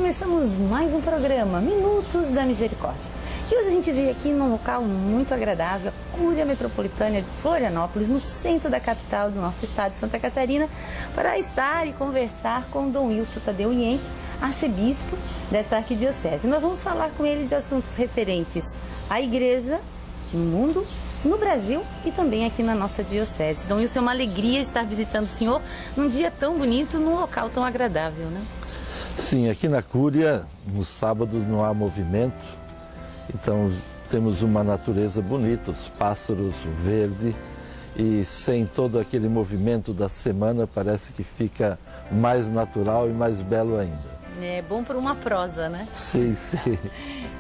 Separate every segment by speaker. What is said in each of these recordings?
Speaker 1: começamos mais um programa, Minutos da Misericórdia. E hoje a gente veio aqui num local muito agradável, a Cúria Metropolitana de Florianópolis, no centro da capital do nosso estado de Santa Catarina, para estar e conversar com Dom Wilson Tadeu Ienque, arcebispo desta arquidiocese. Nós vamos falar com ele de assuntos referentes à igreja, no mundo, no Brasil e também aqui na nossa diocese. Dom Wilson, é uma alegria estar visitando o senhor num dia tão bonito, num local tão agradável, né?
Speaker 2: Sim, aqui na Cúria, nos sábados não há movimento, então temos uma natureza bonita, os pássaros, o verde, e sem todo aquele movimento da semana parece que fica mais natural e mais belo ainda.
Speaker 1: É bom para uma prosa, né?
Speaker 2: Sim, sim.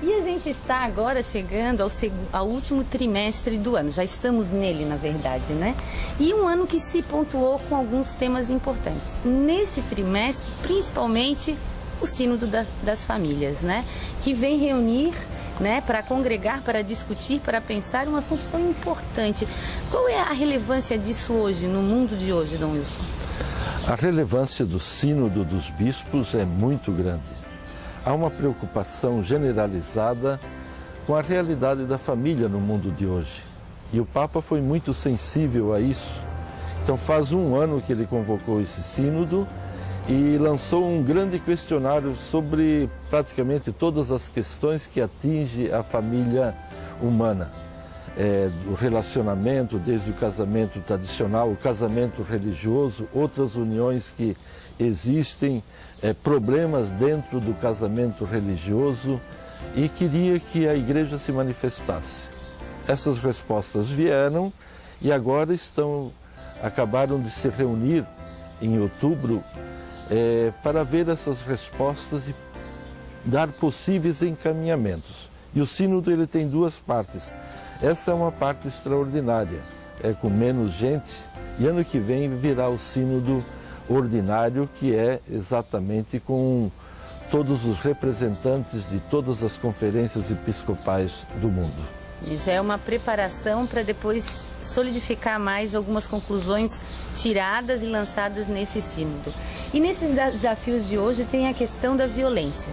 Speaker 1: E a gente está agora chegando ao último trimestre do ano, já estamos nele, na verdade, né? E um ano que se pontuou com alguns temas importantes. Nesse trimestre, principalmente o Sínodo das Famílias, né? Que vem reunir, né, para congregar, para discutir, para pensar um assunto tão importante. Qual é a relevância disso hoje, no mundo de hoje, Dom Wilson?
Speaker 2: A relevância do Sínodo dos Bispos é muito grande. Há uma preocupação generalizada com a realidade da família no mundo de hoje. E o Papa foi muito sensível a isso. Então faz um ano que ele convocou esse Sínodo e lançou um grande questionário sobre praticamente todas as questões que atingem a família humana. O relacionamento, desde o casamento tradicional, o casamento religioso, outras uniões que existem, problemas dentro do casamento religioso, e queria que a igreja se manifestasse. Essas respostas vieram e agora acabaram de se reunir em outubro para ver essas respostas e dar possíveis encaminhamentos. E o Sínodo ele tem duas partes. Essa é uma parte extraordinária, com menos gente, e ano que vem virá o Sínodo ordinário, que é exatamente com todos os representantes de todas as conferências episcopais do mundo.
Speaker 1: E já é uma preparação para depois solidificar mais algumas conclusões tiradas e lançadas nesse sínodo. E nesses desafios de hoje tem a questão da violência,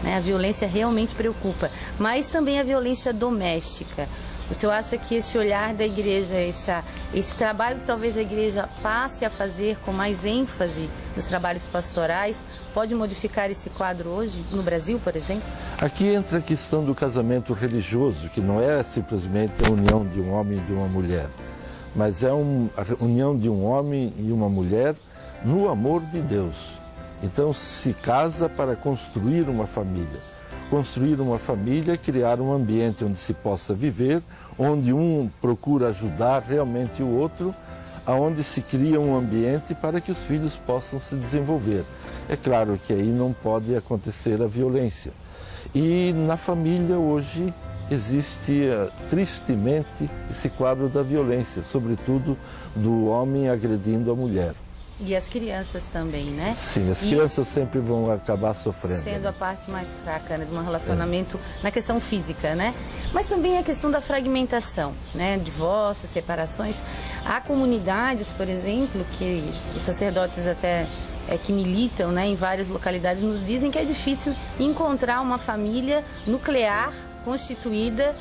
Speaker 1: né? A violência realmente preocupa, mas também a violência doméstica. O senhor acha que esse olhar da igreja, esse trabalho que talvez a igreja passe a fazer com mais ênfase nos trabalhos pastorais, pode modificar esse quadro hoje, no Brasil, por exemplo?
Speaker 2: Aqui entra a questão do casamento religioso, que não é simplesmente a união de um homem e de uma mulher, mas é a união de um homem e uma mulher no amor de Deus. Então se casa para construir uma família. Construir uma família, criar um ambiente onde se possa viver, onde um procura ajudar realmente o outro, aonde se cria um ambiente para que os filhos possam se desenvolver. É claro que aí não pode acontecer a violência. E na família hoje existe tristemente esse quadro da violência, sobretudo do homem agredindo a mulher.
Speaker 1: E as crianças também, né?
Speaker 2: Sim, as crianças sempre vão acabar sofrendo.
Speaker 1: Sendo a parte mais fraca, né, de um relacionamento na questão física, né? Mas também a questão da fragmentação, né? Divórcios, separações. Há comunidades, por exemplo, que os sacerdotes até que militam, né, em várias localidades nos dizem que é difícil encontrar uma família nuclear constituída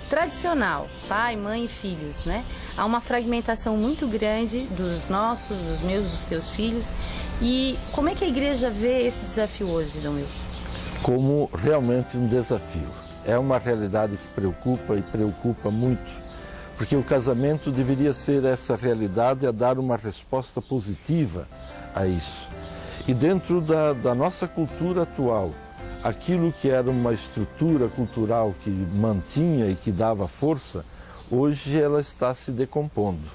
Speaker 1: tradicional, pai, mãe e filhos, né? Há uma fragmentação muito grande dos nossos, dos meus, dos teus filhos. E como é que a igreja vê esse desafio hoje, Dom Wilson?
Speaker 2: Como realmente um desafio. É uma realidade que preocupa e preocupa muito, porque o casamento deveria ser essa realidade a dar uma resposta positiva a isso. E dentro da nossa cultura atual, aquilo que era uma estrutura cultural que mantinha e que dava força, hoje ela está se decompondo.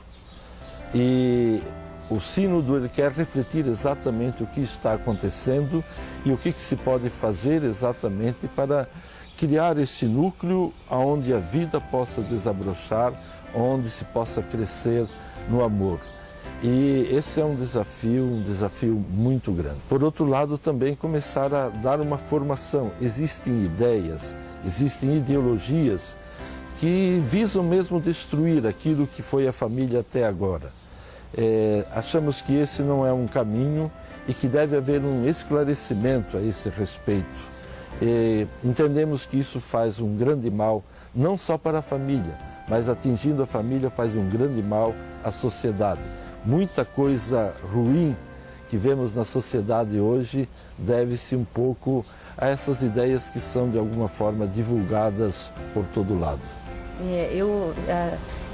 Speaker 2: E o Sínodo ele quer refletir exatamente o que está acontecendo e o que se pode fazer exatamente para criar esse núcleo onde a vida possa desabrochar, onde se possa crescer no amor. E esse é um desafio muito grande. Por outro lado, também começar a dar uma formação. Existem ideias, existem ideologias que visam mesmo destruir aquilo que foi a família até agora. Achamos que esse não é um caminho e que deve haver um esclarecimento a esse respeito. Entendemos que isso faz um grande mal, não só para a família, mas atingindo a família faz um grande mal à sociedade. Muita coisa ruim que vemos na sociedade hoje deve-se um pouco a essas ideias que são de alguma forma divulgadas por todo lado.
Speaker 1: Eu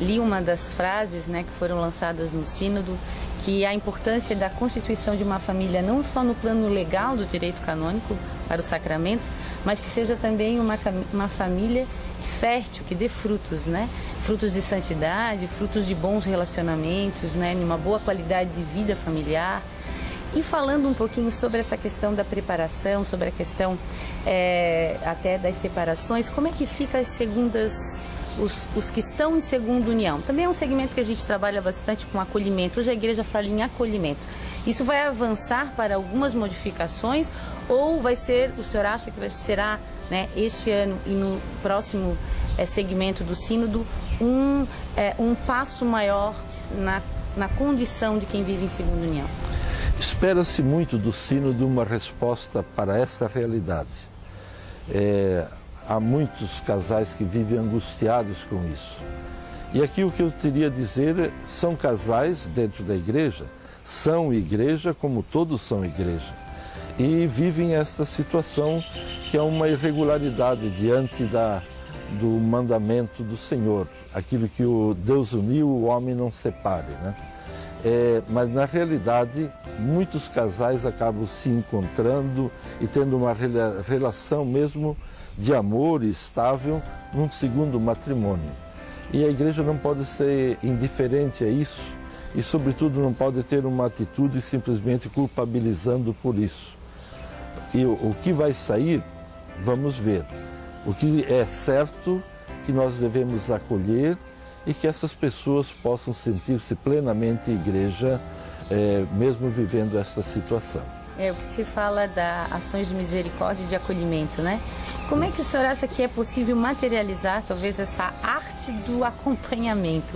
Speaker 1: li uma das frases, né, que foram lançadas no Sínodo, que a importância da constituição de uma família não só no plano legal do direito canônico para o sacramento, mas que seja também uma família fértil, que dê frutos, né? Frutos de santidade, frutos de bons relacionamentos, né? Uma boa qualidade de vida familiar. E falando um pouquinho sobre essa questão da preparação, sobre a questão até das separações, como é que fica as segundas, os que estão em segunda união? Também é um segmento que a gente trabalha bastante com acolhimento. Hoje a igreja fala em acolhimento. Isso vai avançar para algumas modificações ou vai ser, o senhor acha que será, né, este ano e no próximo segmento do sínodo, um passo maior na condição de quem vive em segunda união?
Speaker 2: Espera-se muito do sínodo uma resposta para essa realidade. Há muitos casais que vivem angustiados com isso. E aqui o que eu teria a dizer, são casais dentro da igreja, são igreja como todos são igreja. E vivem esta situação que é uma irregularidade diante do mandamento do Senhor. Aquilo que o Deus uniu, o homem não separe, né? Mas na realidade, muitos casais acabam se encontrando e tendo uma relação mesmo de amor estável num segundo matrimônio. E a igreja não pode ser indiferente a isso e, sobretudo, não pode ter uma atitude simplesmente culpabilizando por isso. E o que vai sair, vamos ver. O que é certo que nós devemos acolher e que essas pessoas possam sentir-se plenamente igreja, mesmo vivendo esta situação.
Speaker 1: O que se fala da ações de misericórdia e de acolhimento, né? Como é que o senhor acha que é possível materializar, talvez, essa arte do acompanhamento?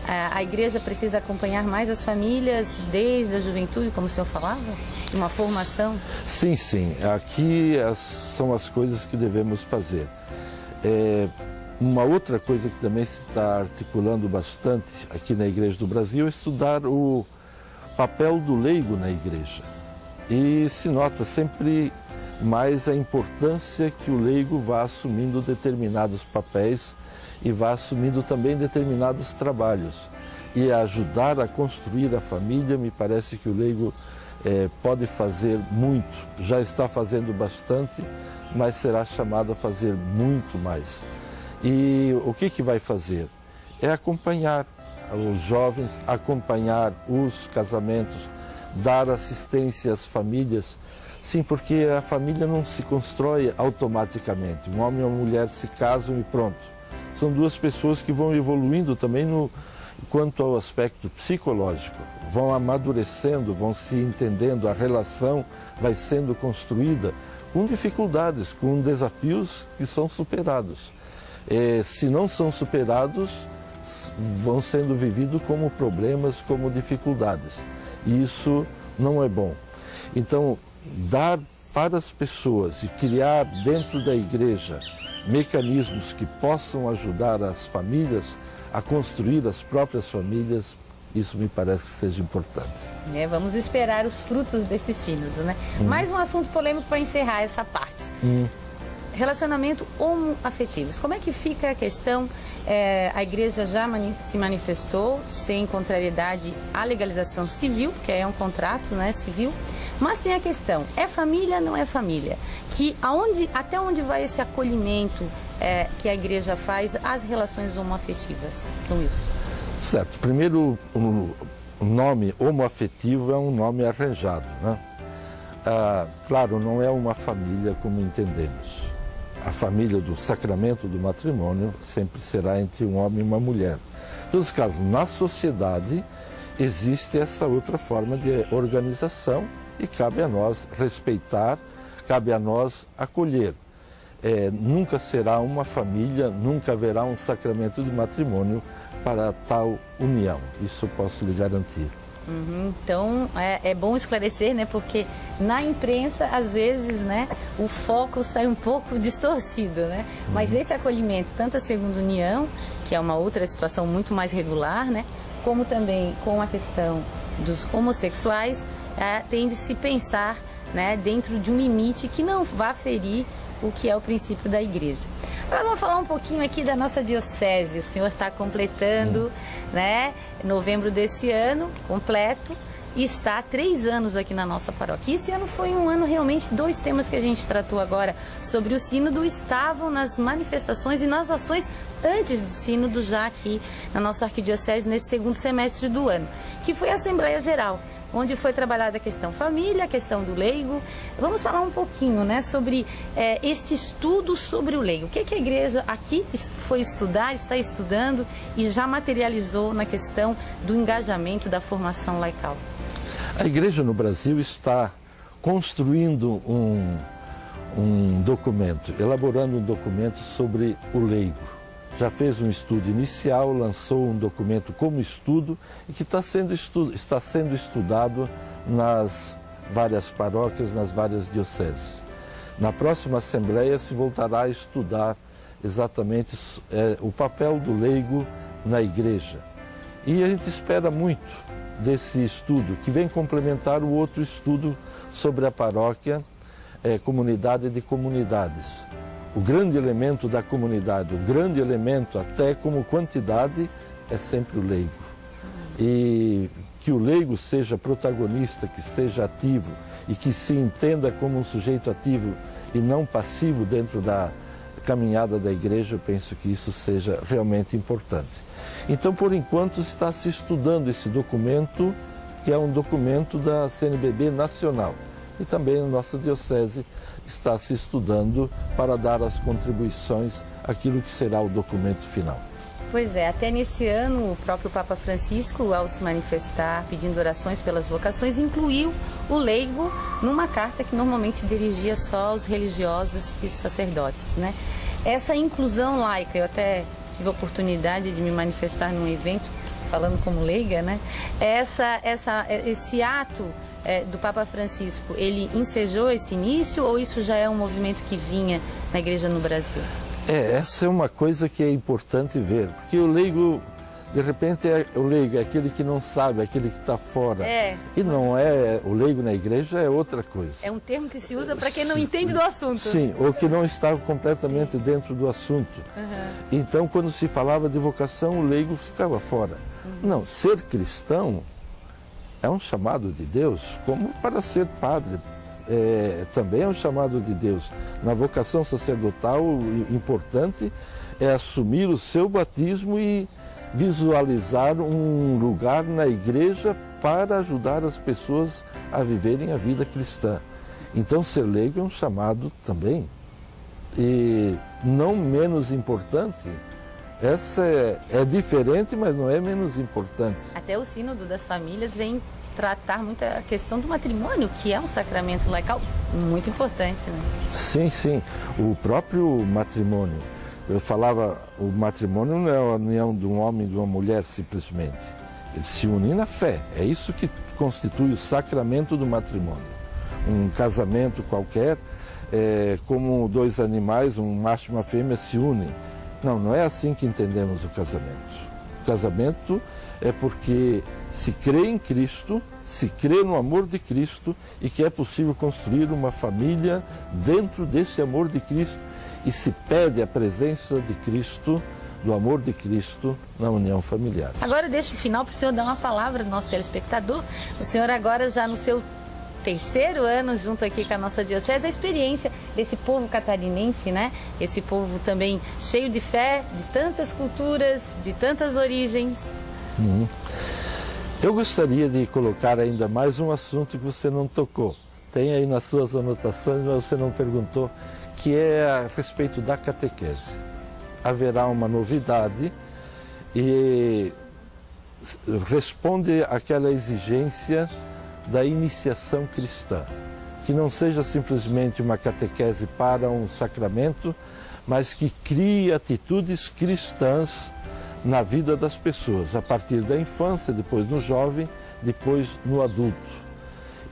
Speaker 1: A igreja precisa acompanhar mais as famílias desde a juventude, como o senhor falava? Uma formação?
Speaker 2: Sim, sim. Aqui são as coisas que devemos fazer. Uma outra coisa que também se está articulando bastante aqui na Igreja do Brasil é estudar o papel do leigo na igreja. E se nota sempre mais a importância que o leigo vá assumindo determinados papéis e vá assumindo também determinados trabalhos. E ajudar a construir a família, me parece que o leigo pode fazer muito, já está fazendo bastante, mas será chamado a fazer muito mais. E o que vai fazer? É acompanhar os jovens, acompanhar os casamentos, dar assistência às famílias. Sim, porque a família não se constrói automaticamente. Um homem e uma mulher se casam e pronto. São duas pessoas que vão evoluindo também quanto ao aspecto psicológico. Vão amadurecendo, vão se entendendo, a relação vai sendo construída com dificuldades, com desafios que são superados. Se não são superados, vão sendo vividos como problemas, como dificuldades. E isso não é bom. Então, dar para as pessoas e criar dentro da igreja mecanismos que possam ajudar as famílias a construir as próprias famílias, isso me parece que seja importante.
Speaker 1: Vamos esperar os frutos desse sínodo, né? Mais um assunto polêmico para encerrar essa parte. Relacionamento homoafetivos. Como é que fica a questão? A igreja já se manifestou sem contrariedade à legalização civil, que é um contrato, né, civil, mas tem a questão, é família, não é família? Até onde vai esse acolhimento que a igreja faz às relações homoafetivas, Dom Wilson?
Speaker 2: Certo. Primeiro, o nome homoafetivo é um nome arranjado, né? Claro, não é uma família como entendemos. A família do sacramento do matrimônio sempre será entre um homem e uma mulher. Em todos os casos, na sociedade existe essa outra forma de organização e cabe a nós respeitar, cabe a nós acolher. Nunca será uma família, nunca haverá um sacramento de matrimônio para tal união. Isso eu posso lhe garantir.
Speaker 1: Então, é bom esclarecer, né? Porque na imprensa, às vezes, né, o foco sai um pouco distorcido, né? Mas esse acolhimento, tanto a Segunda União, que é uma outra situação muito mais regular, né? Como também com a questão dos homossexuais, tem de se pensar, né, dentro de um limite que não vá ferir o que é o princípio da igreja. Agora vamos falar um pouquinho aqui da nossa diocese. O senhor está completando, né, novembro desse ano, completo, e está há 3 anos aqui na nossa paróquia. Esse ano foi um ano realmente, 2 temas que a gente tratou agora sobre o sínodo estavam nas manifestações e nas ações antes do sínodo, já aqui na nossa arquidiocese, nesse segundo semestre do ano, que foi a Assembleia Geral, onde foi trabalhada a questão família, a questão do leigo. Vamos falar um pouquinho, né, sobre este estudo sobre o leigo. O que a igreja aqui foi estudar, está estudando e já materializou na questão do engajamento da formação laical?
Speaker 2: A igreja no Brasil está construindo um documento, elaborando um documento sobre o leigo. Já fez um estudo inicial, lançou um documento como estudo e que está sendo estudado nas várias paróquias, nas várias dioceses. Na próxima Assembleia se voltará a estudar exatamente o papel do leigo na igreja. E a gente espera muito desse estudo, que vem complementar o outro estudo sobre a paróquia, comunidade de comunidades. O grande elemento da comunidade, o grande elemento até como quantidade, é sempre o leigo. E que o leigo seja protagonista, que seja ativo e que se entenda como um sujeito ativo e não passivo dentro da caminhada da igreja, eu penso que isso seja realmente importante. Então, por enquanto, está se estudando esse documento, que é um documento da CNBB nacional. E também a nossa diocese está se estudando para dar as contribuições àquilo que será o documento final.
Speaker 1: Pois é, até nesse ano o próprio Papa Francisco, ao se manifestar pedindo orações pelas vocações, incluiu o leigo numa carta que normalmente se dirigia só aos religiosos e sacerdotes, né? Essa inclusão laica, eu até tive a oportunidade de me manifestar num evento falando como leiga, né? Esse ato do Papa Francisco, ele ensejou esse início ou isso já é um movimento que vinha na igreja no Brasil?
Speaker 2: Essa é uma coisa que é importante ver, porque o leigo, de repente, o leigo é aquele que não sabe, aquele que está fora. E não é, o leigo na igreja é outra coisa.
Speaker 1: É um termo que se usa para quem não entende do assunto.
Speaker 2: Sim, ou que não está completamente dentro do assunto. Então, quando se falava de vocação, o leigo ficava fora. Não, ser cristão é um chamado de Deus, como para ser padre. Também é um chamado de Deus. Na vocação sacerdotal, o importante é assumir o seu batismo e visualizar um lugar na igreja para ajudar as pessoas a viverem a vida cristã. Então, ser leigo é um chamado também. E não menos importante, essa é diferente, mas não é menos importante.
Speaker 1: Até o Sínodo das Famílias vem tratar muito a questão do matrimônio, que é um sacramento laical muito importante, né?
Speaker 2: Sim, sim. O próprio matrimônio. Eu falava, o matrimônio não é a união de um homem e de uma mulher simplesmente. Eles se unem na fé. É isso que constitui o sacramento do matrimônio. Um casamento qualquer, como 2 animais, um macho e uma fêmea, se unem. Não é assim que entendemos o casamento. O casamento é porque se crê em Cristo, se crê no amor de Cristo e que é possível construir uma família dentro desse amor de Cristo e se pede a presença de Cristo, do amor de Cristo na união familiar.
Speaker 1: Agora deixa o final para o senhor dar uma palavra ao nosso telespectador. O senhor agora já no seu 3º ano junto aqui com a nossa diocese, a experiência desse povo catarinense, né? Esse povo também cheio de fé, de tantas culturas, de tantas origens.
Speaker 2: Eu gostaria de colocar ainda mais um assunto que você não tocou. Tem aí nas suas anotações, mas você não perguntou, que é a respeito da catequese. Haverá uma novidade e responde àquela exigência da iniciação cristã, que não seja simplesmente uma catequese para um sacramento, mas que crie atitudes cristãs na vida das pessoas, a partir da infância, depois no jovem, depois no adulto.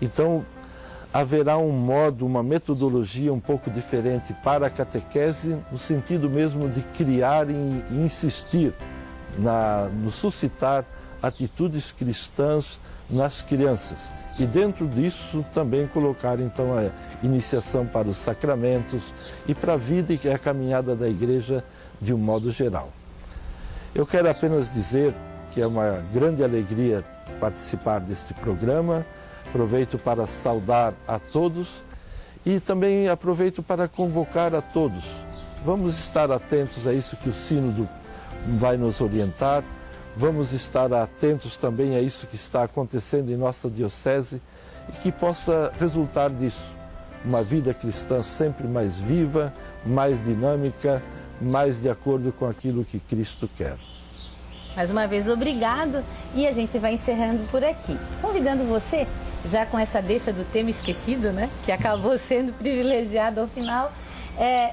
Speaker 2: Então, haverá um modo, uma metodologia um pouco diferente para a catequese, no sentido mesmo de criar e insistir no suscitar atitudes cristãs nas crianças. E dentro disso também colocar então a iniciação para os sacramentos e para a vida e a caminhada da igreja de um modo geral. Eu quero apenas dizer que é uma grande alegria participar deste programa. Aproveito para saudar a todos e também aproveito para convocar a todos. Vamos estar atentos a isso que o Sínodo vai nos orientar. Vamos estar atentos também a isso que está acontecendo em nossa diocese e que possa resultar disso. Uma vida cristã sempre mais viva, mais dinâmica, mais de acordo com aquilo que Cristo quer.
Speaker 1: Mais uma vez, obrigado, e a gente vai encerrando por aqui. Convidando você, já com essa deixa do tema esquecido, né, que acabou sendo privilegiado ao final,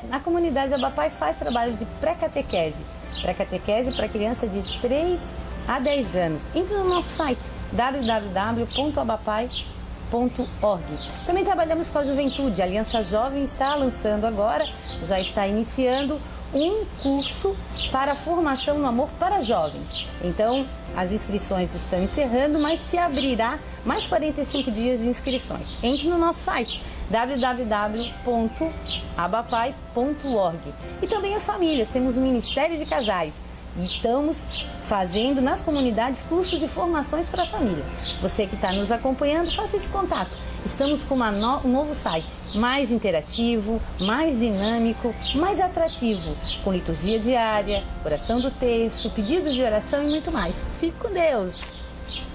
Speaker 1: na comunidade Abapai faz trabalho de pré-catequese. Pré-catequese para criança de 3 a 10 anos. Entre no nosso site www.abapai.org. Também trabalhamos com a juventude. A Aliança Jovem está lançando agora, já está iniciando um curso para formação no amor para jovens. Então, as inscrições estão encerrando, mas se abrirá mais 45 dias de inscrições. Entre no nosso site www.abapai.org. E também as famílias, temos um Ministério de Casais e estamos fazendo nas comunidades cursos de formações para a família. Você que está nos acompanhando, faça esse contato. Estamos com um novo site, mais interativo, mais dinâmico, mais atrativo, com liturgia diária, oração do texto, pedidos de oração e muito mais. Fique com Deus.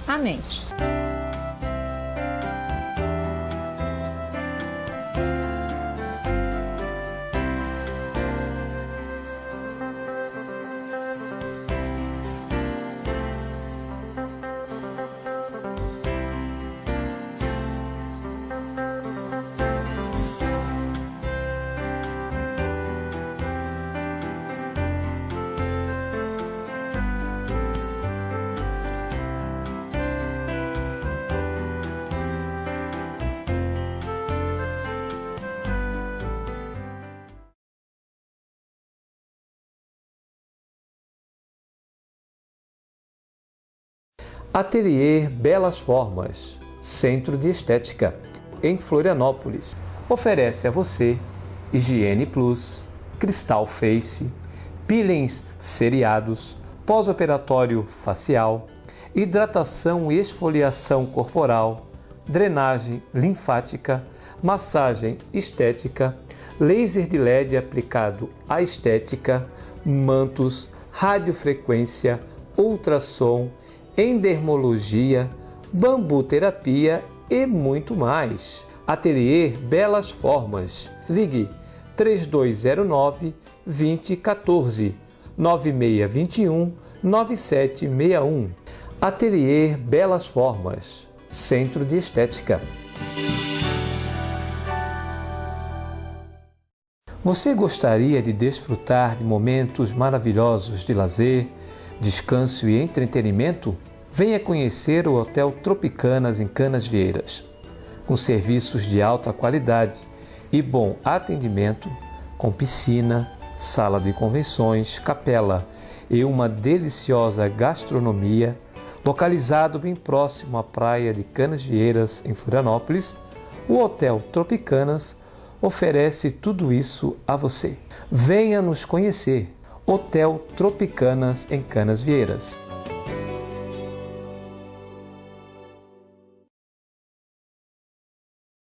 Speaker 1: Amém.
Speaker 3: Ateliê Belas Formas, Centro de Estética, em Florianópolis. Oferece a você Higiene Plus, Cristal Face, peelings seriados, pós-operatório facial, hidratação e esfoliação corporal, drenagem linfática, massagem estética, laser de LED aplicado à estética, mantos, radiofrequência, ultrassom, endermologia, bambuterapia e muito mais. Ateliê Belas Formas. Ligue 3209-2014, 9621-9761. Ateliê Belas Formas, Centro de Estética. Você gostaria de desfrutar de momentos maravilhosos de lazer, descanso e entretenimento? Venha conhecer o Hotel Tropicanas em Canasvieiras. Com serviços de alta qualidade e bom atendimento, com piscina, sala de convenções, capela e uma deliciosa gastronomia, localizado bem próximo à praia de Canasvieiras, em Florianópolis, o Hotel Tropicanas oferece tudo isso a você. Venha nos conhecer. Hotel Tropicanas em Canasvieiras.